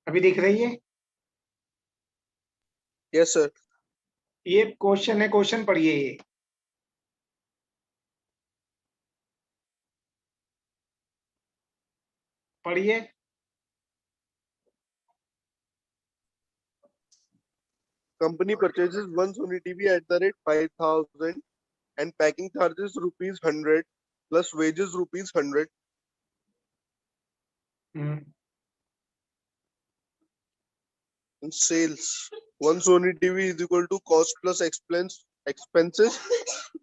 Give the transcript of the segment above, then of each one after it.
अभी दिख रही है? Yes sir. ये क्वेश्चन है, क्वेश्चन पढ़िए ये। पढ़िए। Company purchases one Sony TV at the rate 5,000 and packing charges rupees 100 plus wages rupees 100. In sales, one Sony TV is equal to cost plus expenses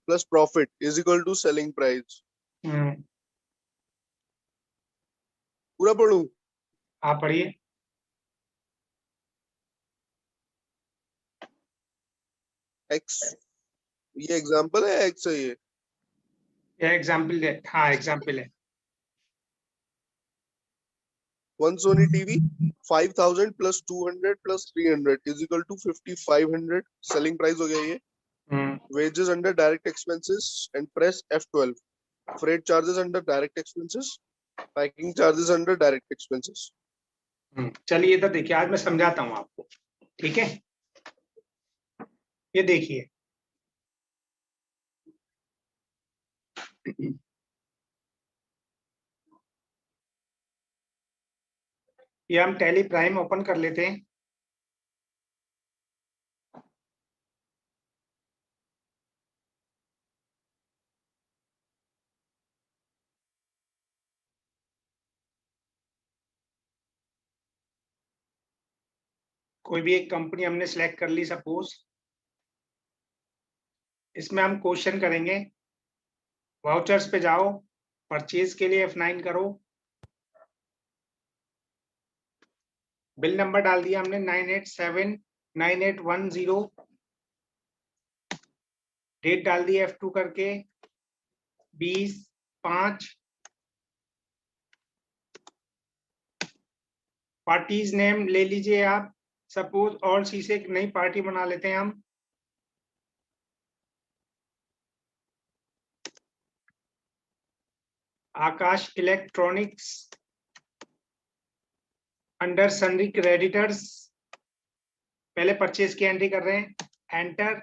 plus profit is equal to selling price. पूरा पढ़ूं? आप पढ़िए। X ये example है, X है ये। ये example है, हाँ एग्जाम्पल है। One Sony TV 5,000 plus 200 plus 300 is equal to 5,500 selling price हो गया ये। Wages under direct expenses and press F12. Freight charges under direct expenses. Packing charges under direct expenses. चलिए तो देखिए, आज मैं समझाता हूँ आपको, ठीक है। ये देखिए, ये हम टैली प्राइम ओपन कर लेते हैं। कोई भी एक कंपनी हमने सिलेक्ट कर ली सपोज। इसमें हम क्वेश्चन करेंगे। वाउचर्स पे जाओ, परचेज के लिए F9 करो। बिल नंबर डाल दिया हमने 98798110। डेट डाल दी F2 करके 20/5। पार्टीज नेम ले लीजिए आप, सपोज और सी से एक नई पार्टी बना लेते हैं हम। आकाश इलेक्ट्रॉनिक्स अंडर सनरी क्रेडिटर्स। पहले परचेज की एंट्री कर रहे हैं, enter.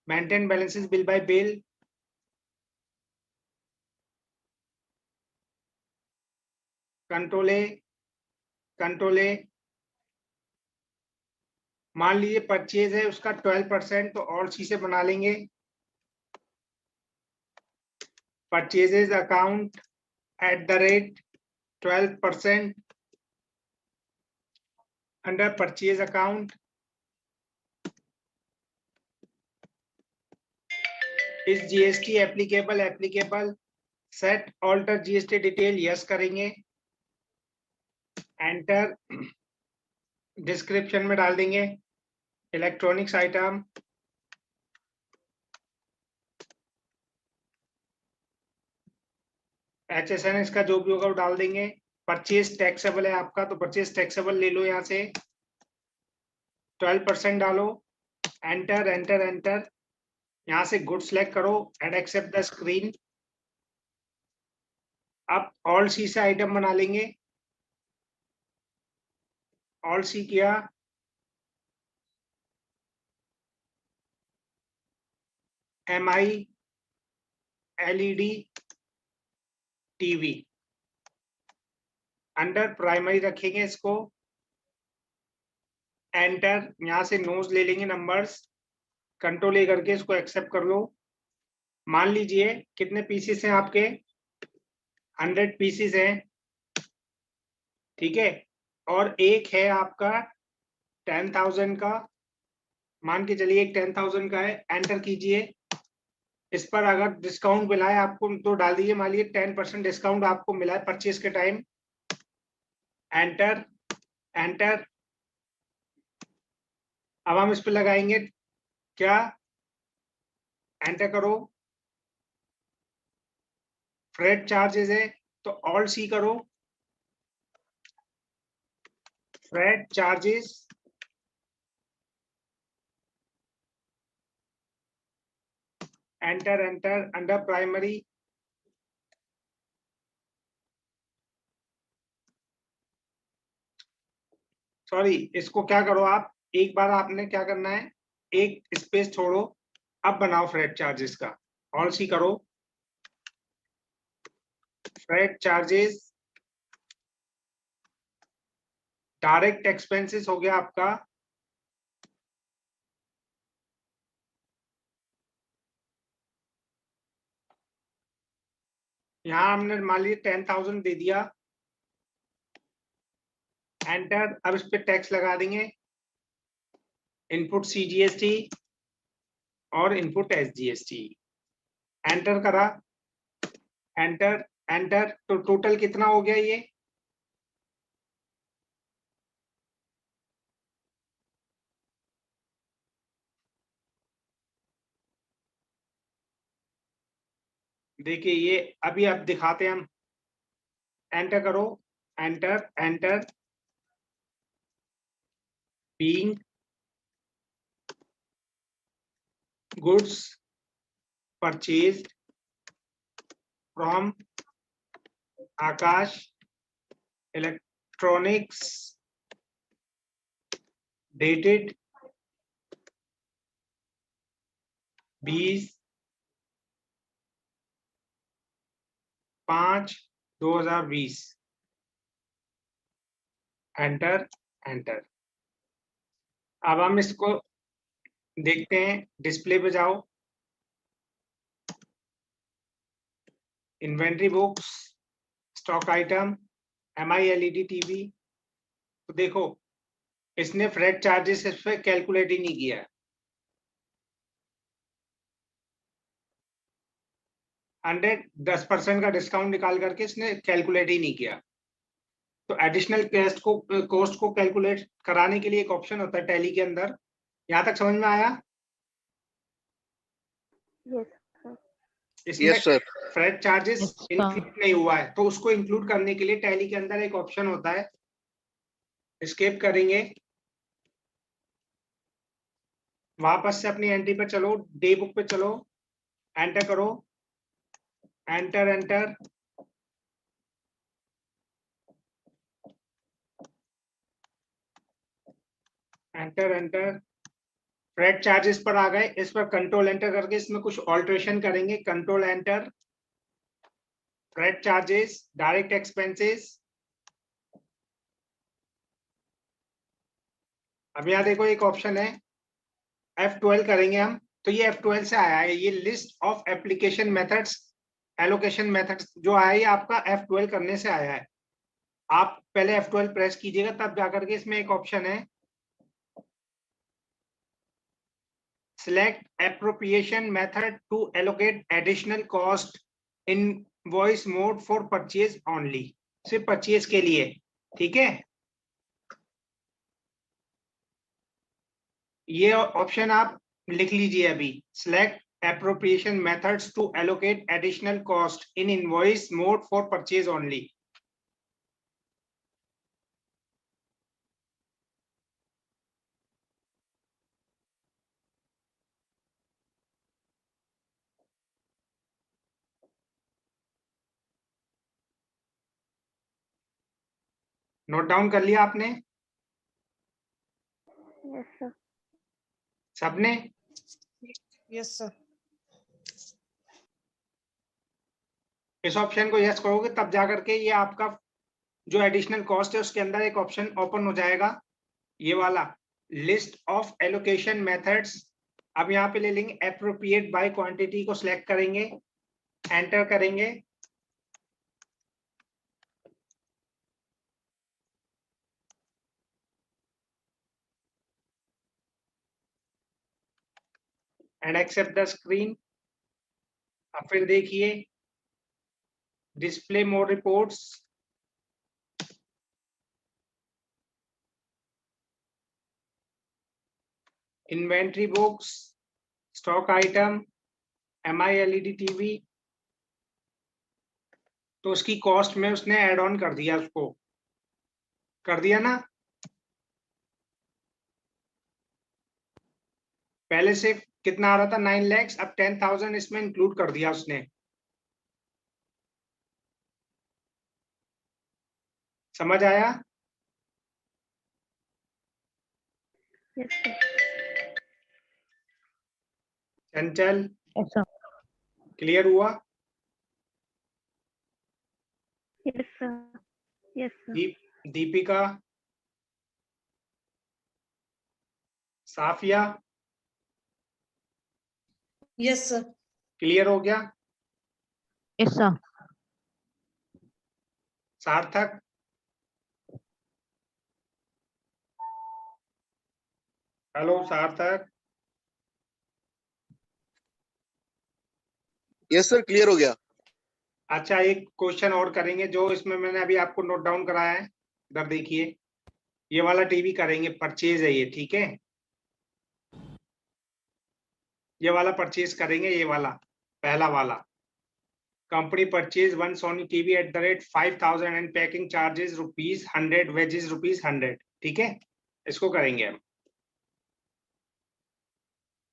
Maintain balances bill by bill. Control ए। मान लीजिए परचेज है उसका 12%, तो और सी से बना लेंगे। Purchases account at the rate 12% under purchase account. इस GST applicable set alter GST detail yes करेंगे, एंटर। डिस्क्रिप्शन में डाल देंगे इलेक्ट्रॉनिक्स आइटम। HSN इसका जो भी होगा वो डाल देंगे। परचेज टैक्सेबल है आपका, तो परचेज टैक्सेबल ले लो, यहाँ से 12% डालो, एंटर एंटर एंटर। यहाँ से गुड सेलेक्ट करो, एंड एक्सेप्ट द स्क्रीन। अब ऑल सी से आइटम बना लेंगे। ऑल सी किया, MI LED TV under primary रखेंगे इसको, एंटर। यहाँ से नोज ले लेंगे नंबर्स, कंट्रोल ए करके इसको एक्सेप्ट कर लो। मान लीजिए कितने पीसेस हैं आपके, 100 पीसेस हैं, ठीक है। और एक है आपका 10,000 का, मान के चलिए एक 10,000 का है, एंटर कीजिए। इस पर अगर डिस्काउंट मिला है आपको तो डाल दीजिए, मान लीजिए 10% डिस्काउंट आपको मिला है परचेज के टाइम, एंटर एंटर। अब हम इस पर लगाएंगे क्या, एंटर करो। फ्रेट चार्जेस है तो ऑल सी करो, freight charges, enter enter. Under primary sorry, इसको क्या करो आप, एक बार आपने क्या करना है, एक स्पेस छोड़ो, अब बनाओ फ्रेट चार्जेस का, ऑल सी करो, फ्रेट चार्जेस, डायरेक्ट एक्सपेंसेस हो गया आपका, यहां हमने मान लीजिए 10,000 दे दिया, एंटर। अब इस पे टैक्स लगा देंगे, इनपुट CGST और इनपुट SGST, एंटर करा, एंटर एंटर, तो टोटल कितना हो गया ये, देखिए ये अभी अब दिखाते हैं हम, एंटर करो, enter enter, being goods purchased from Akash electronics dated 20/5/2020, enter enter. अब हम इसको देखते हैं, डिस्प्ले पे जाओ, inventory books, stock item, MI LED TV, तो देखो इसने फ्रेट चार्जेस इस पे कैलकुलेट ही नहीं किया, 10% का डिस्काउंट निकाल करके इसने कैलकुलेट ही नहीं किया। तो एडिशनल कॉस्ट को कैलकुलेट कराने के लिए एक ऑप्शन होता है टैली के अंदर, यहां तक समझ में आया? इसमें yes sir. Freight charges include नहीं हुआ है, तो उसको इंक्लूड करने के लिए टैली के अंदर एक ऑप्शन होता है, एस्केप करेंगे, वापस से अपनी एंट्री पे चलो, डे बुक पे चलो, एंटर करो, enter enter, enter enter, freight charges पर आ गए, इस पर कंट्रोल एंटर करके इसमें कुछ ऑल्ट्रेशन करेंगे, control enter, freight charges, direct expenses, अब यहाँ देखो एक ऑप्शन है, F12 करेंगे हम, तो ये F12 से आया है, ये list of application methods, allocation methods जो आया है, ये आपका F12 करने से आया है। आप पहले F12 प्रेस कीजिएगा, तब जाकर के इसमें एक ऑप्शन है, select appropriation method to allocate additional cost in invoice mode for purchase only, सिर्फ परचेज के लिए, ठीक है। ये ऑप्शन आप लिख लीजिए अभी, select appropriation methods to allocate additional cost in invoice mode for purchase only। Note down कर लिया आपने? Yes sir. सबने? Yes sir. इस ऑप्शन को यस करोगे तब जाकर के ये आपका जो एडिशनल कॉस्ट है उसके अंदर एक ऑप्शन ओपन हो जाएगा, ये वाला लिस्ट ऑफ एलोकेशन मेथड्स। अब यहाँ पे ले लेंगे एप्रोप्रिएट बाय क्वांटिटी को सिलेक्ट करेंगे, एंटर करेंगे, एंड एक्सेप्ट द स्क्रीन। अब फिर देखिए display more reports, inventory books, stock item, MI LED TV, तो उसकी कॉस्ट में उसने ऐड ऑन कर दिया, उसको कर दिया ना, पहले से कितना आ रहा था 9 लाख, अब 10,000 इसमें इंक्लूड कर दिया उसने, समझ आया? Yes, sir. चंचल Yes, sir. क्लियर हुआ? Yes, sir. Yes, sir. Deepika, Safia Yes, sir. Clear हो गया? Yes, sir. सार्थक, हेलो सार्थक, यस सर, क्लियर हो गया। अच्छा एक क्वेश्चन और करेंगे जो इसमें मैंने अभी आपको नोट डाउन कराया है। इधर देखिए, ये वाला टीवी करेंगे, परचेज है ये, ठीक है? ये वाला परचेज करेंगे, ये वाला पहला वाला। Company purchase one Sony TV at the rate 5000 and packing charges ₹100, wages ₹100, ठीक है? इसको करेंगे हम।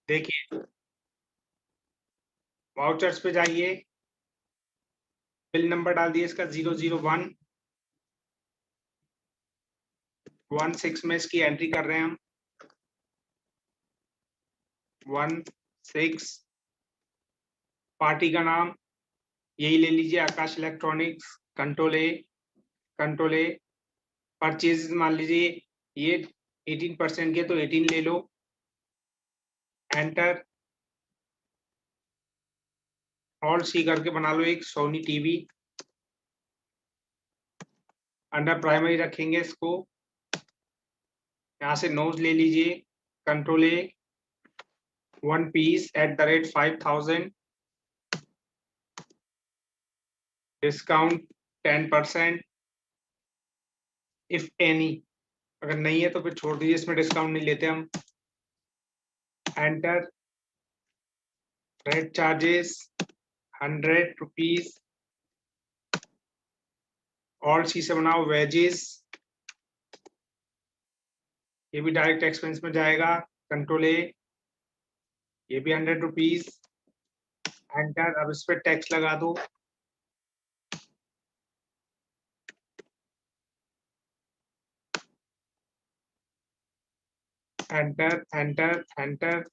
देखिए वाउचर्स पे जाइए, बिल नंबर डाल दिए इसका 00116 में इसकी एंट्री कर रहे हैं हम 16। पार्टी का नाम यही ले लीजिए, आकाश इलेक्ट्रॉनिक्स। कंट्रोल ए। परचेज मान लीजिए ये 18% के, तो 18 ले लो। एंटर, ऑल सी करके बना लो एक सोनी टीवी। अंडर प्राइमरी रखेंगे इसको, यहाँ से नोज ले लीजिए, control A, 1 piece at the rate 5000, discount 10%, if any. अगर नहीं है तो फिर छोड़ दीजिए, इसमें डिस्काउंट नहीं लेते हम। एंटर, रेट चार्जेस ₹100, ऑल सी से बनाओ वेजेस, ये भी डायरेक्ट एक्सपेंस में जाएगा। कंट्रोल ए, ये भी ₹100। एंटर, अब इस पे टैक्स लगा दो। एंटर एंटर एंटर,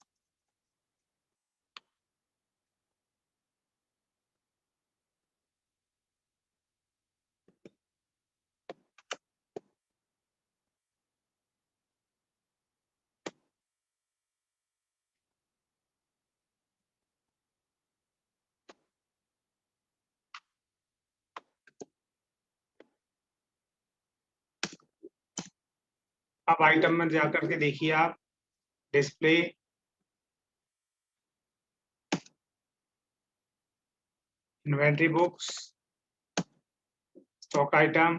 अब आइटम में जाकर के देखिए आप, display, inventory books, stock item,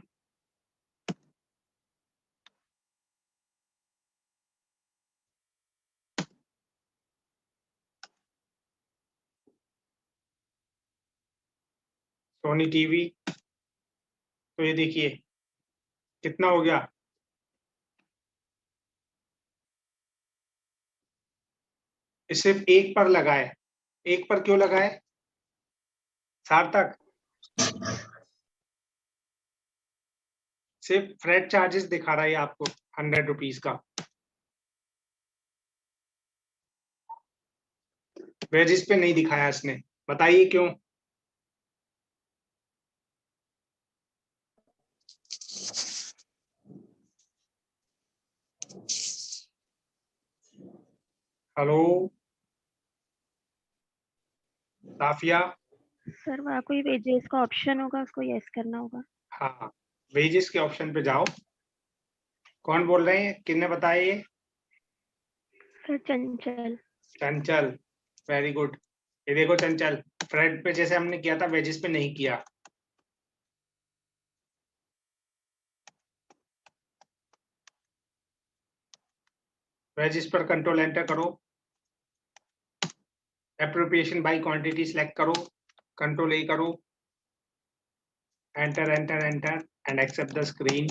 Sony TV. तो ये देखिए कितना हो गया, सिर्फ एक पर लगाए। एक पर क्यों लगाए सार्थक? सिर्फ फ्रेट चार्जेस दिखा रहा है आपको ₹100 का, वेजेस पे नहीं दिखाया इसने, बताइए क्यों? हेलो साफिया, सर वहाँ कोई वेजेस का ऑप्शन होगा, उसको यस करना होगा। हाँ वेजेस के ऑप्शन पे जाओ। कौन बोल रहे हैं, किसने बताया ये? सर चंचल। चंचल, वेरी गुड। ये देखो चंचल, फ्रेट पे जैसे हमने किया था, वेजेस पे नहीं किया। वेजेस पर कंट्रोल एंटर करो, एप्रोप्रिएशन बाय क्वांटिटी सिलेक्ट करो, कंट्रोल ए करो, enter enter enter and accept the screen.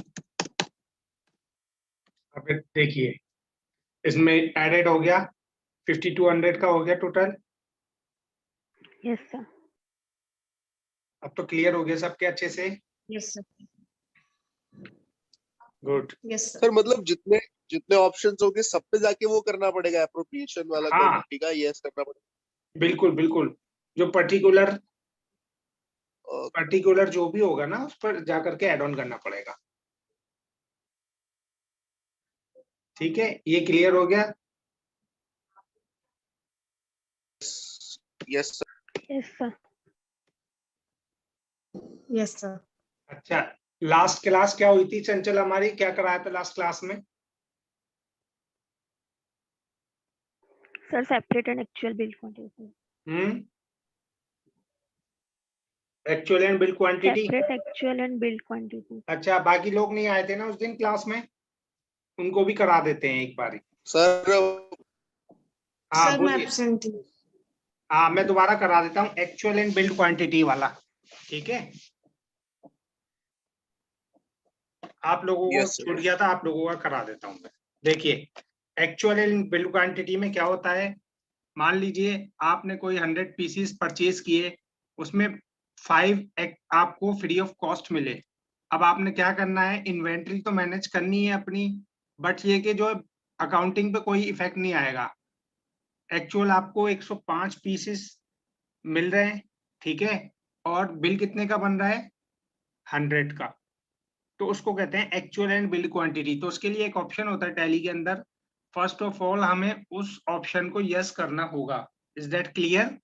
अब देखिए इसमें एडेड हो गया, 5200 का हो गया टोटल। Yes sir. अब तो क्लियर हो गया सबके अच्छे से? Yes, sir. Good. Yes, sir. Sir मतलब जितने जितने ऑप्शंस होंगे सब पे जाके वो करना पड़ेगा, एप्रोप्रिएशन वाला हाँ। क्वांटिटी का यस करना पड़ेगा। बिल्कुल बिल्कुल, जो पर्टिकुलर जो भी होगा ना उस पर जाकर के एड ऑन करना पड़ेगा। ठीक है, ये क्लियर हो गया? Yes sir. Yes sir. Yes, sir. अच्छा, लास्ट क्लास क्या हुई थी चंचल हमारी, क्या कराया था लास्ट क्लास में? Sir separate and actual bill quantity. Actual and bill quantity. Separate actual and bill quantity. अच्छा, बाकी लोग नहीं आए थे ना उस दिन क्लास में, उनको भी करा देते हैं एक बारी। सर हाँ Sir, मैं बोलिए। absent थी। हाँ, मैं दोबारा करा देता हूँ, एक्चुअल एंड बिल्ड क्वांटिटी वाला। ठीक है, आप लोगों को यस छूट गया था, आप लोगों का करा देता हूँ मैं। देखिए, एक्चुअल एंड बिल्ड क्वांटिटी में क्या होता है, मान लीजिए आपने कोई 100 पीसीस परचेज किए, उसमें 5 आपको फ्री ऑफ कॉस्ट मिले। अब आपने क्या करना है, इन्वेंट्री तो मैनेज करनी है अपनी, बट ये कि जो अकाउंटिंग पे कोई इफेक्ट नहीं आएगा। एक्चुअल आपको 105 पीसेस मिल रहे हैं, ठीक है, और बिल कितने का बन रहा है, 100 का, तो उसको कहते हैं एक्चुअल एंड बिल क्वांटिटी। तो उसके लिए एक ऑप्शन होता है टैली के अंदर, फर्स्ट ऑफ ऑल हमें उस ऑप्शन को यस करना होगा। Is that clear?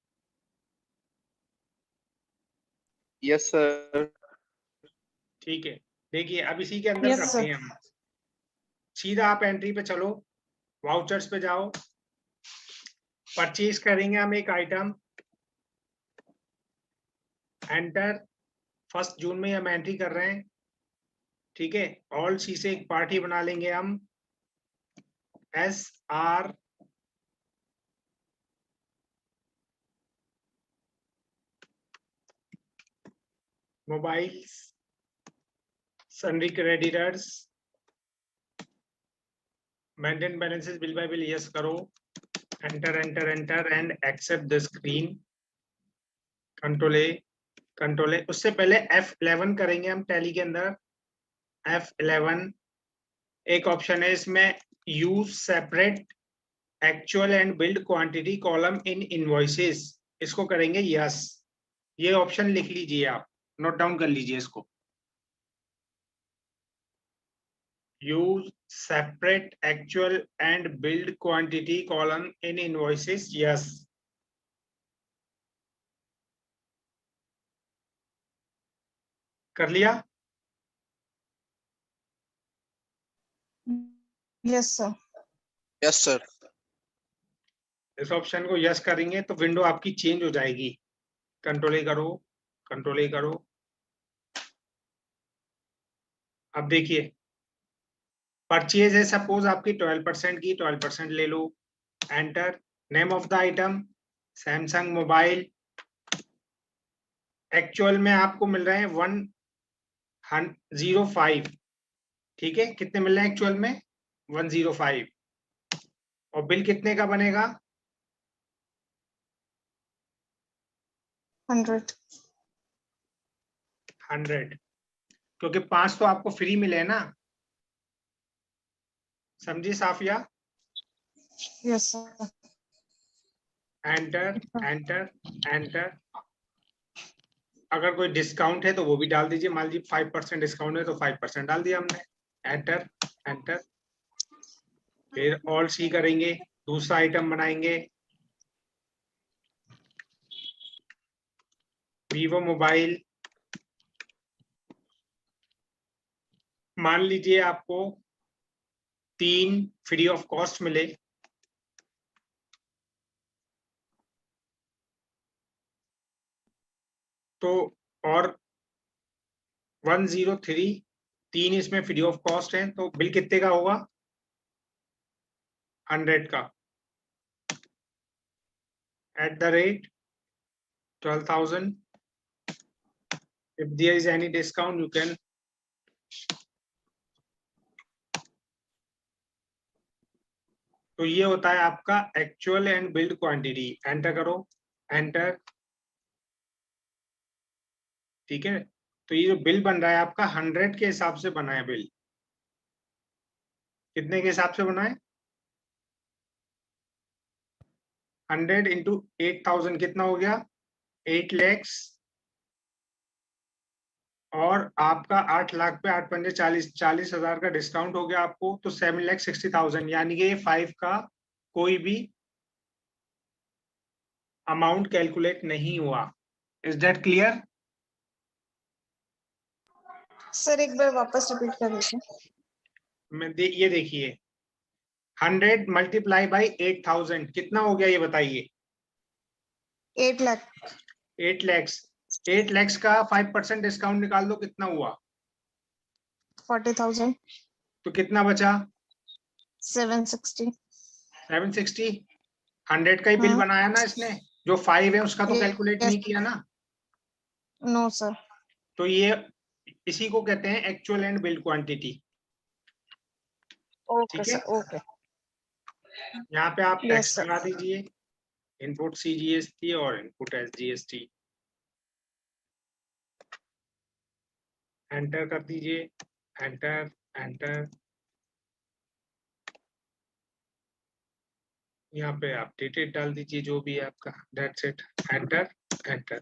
Yes sir. ठीक है, देखिए अब इसी के अंदर Yes, करते sir. हैं हम। सीधा आप एंट्री पे चलो, वाउचर्स पे जाओ, परचेज करेंगे हम एक आइटम, एंटर, 1 जून में हम एंट्री कर रहे हैं। ठीक है, ऑल सी से एक पार्टी बना लेंगे हम, SR mobiles sundry creditors, maintain balances bill by bill yes करो, enter enter enter and accept the screen, control A. उससे पहले F11 करेंगे हम टैली के अंदर। F11 एक ऑप्शन है इसमें, use separate actual and build quantity column in invoices, इसको करेंगे यस। ये ऑप्शन लिख लीजिए, आप नोट डाउन कर लीजिए इसको, use separate actual and build quantity column in invoices yes. कर लिया? Yes, sir. Yes sir. इस ऑप्शन को यस करेंगे तो विंडो आपकी चेंज हो जाएगी। कंट्रोल ए करो, कंट्रोल ए करो। अब देखिए, परचेज है सपोज आपकी 12% की, 12% ले लो, enter. Name of the item Samsung mobile, actual में आपको मिल रहे हैं 105। ठीक है, कितने मिल रहे हैं एक्चुअल में, 105, और बिल कितने का बनेगा, 100. 100, क्योंकि 5 तो आपको फ्री मिले हैं ना। समझी Safia? Yes, sir. Enter enter enter. अगर कोई डिस्काउंट है तो वो भी डाल दीजिए, मान लीजिए 5% डिस्काउंट है तो 5% डाल दिया हमने, एंटर एंटर। फिर ऑल सी करेंगे, दूसरा आइटम बनाएंगे, वीवो मोबाइल, मान लीजिए आपको 3 फ्री ऑफ कॉस्ट मिले, तो और 103, 3 इसमें फ्री ऑफ कॉस्ट है, तो बिल कितने का होगा, 100 का, eight the rate 12,000। if there is any discount you can तो ये होता है आपका actual and build quantity. Enter करो, एंटर। ठीक है, तो ये जो बिल बन रहा है आपका 100 के हिसाब से बना है बिल। कितने के हिसाब से बनाए? 100 इंटू 8,000 कितना हो गया? 8 lakhs। और आपका 8 लाख पे 8 पंजे 40,000 का डिस्काउंट हो गया आपको, तो 7,60,000, यानी कि 5 का कोई भी अमाउंट कैलकुलेट नहीं हुआ। Is that clear? सर एक बार वापस रिपीट कर दीजिए। ये देखिए 100 मल्टीप्लाई बाई 8,000 कितना हो गया ये बताइए? 8 लाख 8 lakhs। 8 lakhs का 5% डिस्काउंट निकाल दो, कितना हुआ? 40,000 तो कितना बचा? 760 760। 100 का ही बिल हाँ। बनाया ना इसने, जो 5 है उसका तो Yes. कैलकुलेट नहीं किया ना। No sir. तो ये इसी को कहते हैं actual and build quantity. Okay ठीक है, सर ओके। यहाँ पे आप Yes, टैक्स sir. लगा दीजिए, इनपुट CGST और इनपुट SGST, एंटर कर दीजिए, एंटर एंटर। यहाँ पे आप डेटेड डाल दीजिए जो भी है आपका, दैट्स इट, एंटर एंटर।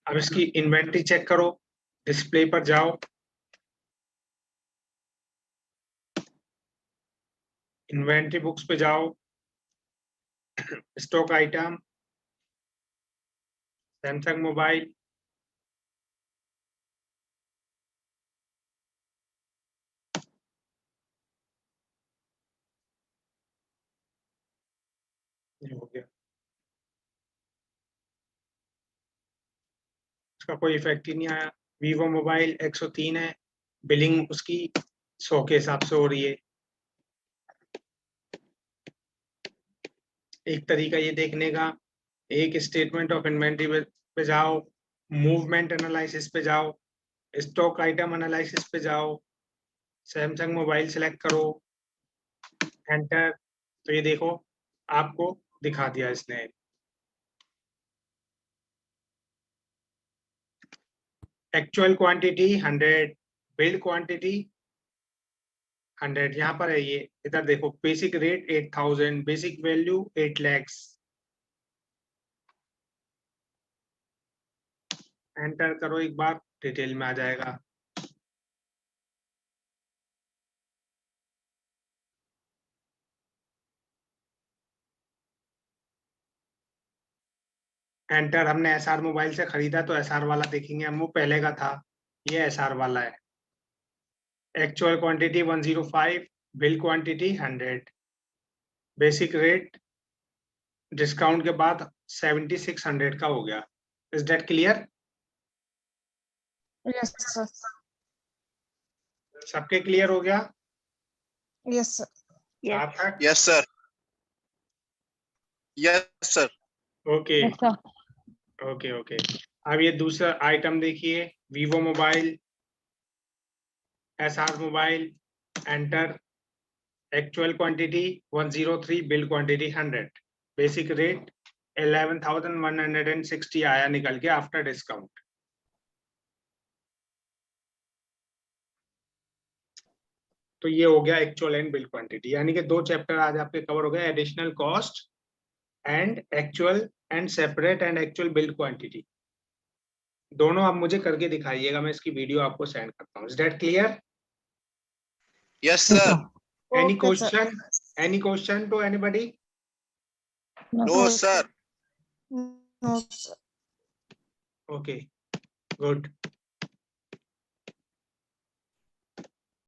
अब इसकी इन्वेंटरी चेक करो, डिस्प्ले पर जाओ, इन्वेंटरी बुक्स पे जाओ, स्टॉक आइटम, सैमसंग मोबाइल, ये हो गया, उसका कोई इफेक्ट ही नहीं आया। वीवो मोबाइल 103 है, बिलिंग उसकी 100 के हिसाब से हो रही है। एक तरीका ये देखने का, एक स्टेटमेंट ऑफ इन्वेंटरी पे जाओ, मूवमेंट एनालिसिस पे जाओ, स्टॉक आइटम एनालिसिस पे जाओ, सैमसंग मोबाइल सेलेक्ट करो, एंटर। तो ये देखो आपको दिखा दिया इसने। एक्चुअल क्वांटिटी 100, बिल्ड क्वांटिटी 100, यहाँ पर है ये, इधर देखो basic rate 8,000, basic value 8 lakhs। Enter करो एक बार, डिटेल में आ जाएगा। एंटर। हमने SR मोबाइल से खरीदा तो SR वाला देखेंगे हम, वो पहले का था, ये SR वाला है। Actual quantity 105, bill quantity 100, basic rate discount के बाद 7,600 का हो गया। Is that clear? Yes, sir. सबके क्लियर हो गया? Yes, sir. Yes. सार्थक? Yes, sir. Yes, sir. Okay Yes, sir. Okay okay. अब ये दूसरा आइटम देखिए, Vivo mobile, SR mobile, enter. Actual quantity 103, bill quantity 100, basic rate 11,160 आया निकल के आफ्टर डिस्काउंट। तो ये हो गया एक्चुअल एंड बिल क्वांटिटी, यानी कि 2 चैप्टर आज आपके कवर हो गए, additional cost and actual and separate and actual bill quantity. दोनों आप मुझे करके दिखाइएगा, मैं इसकी वीडियो आपको सेंड करता हूँ। Is that clear? Yes, sir. Any Okay, sir. Question? Any question to anybody? No, sir. No, sir. Okay, good.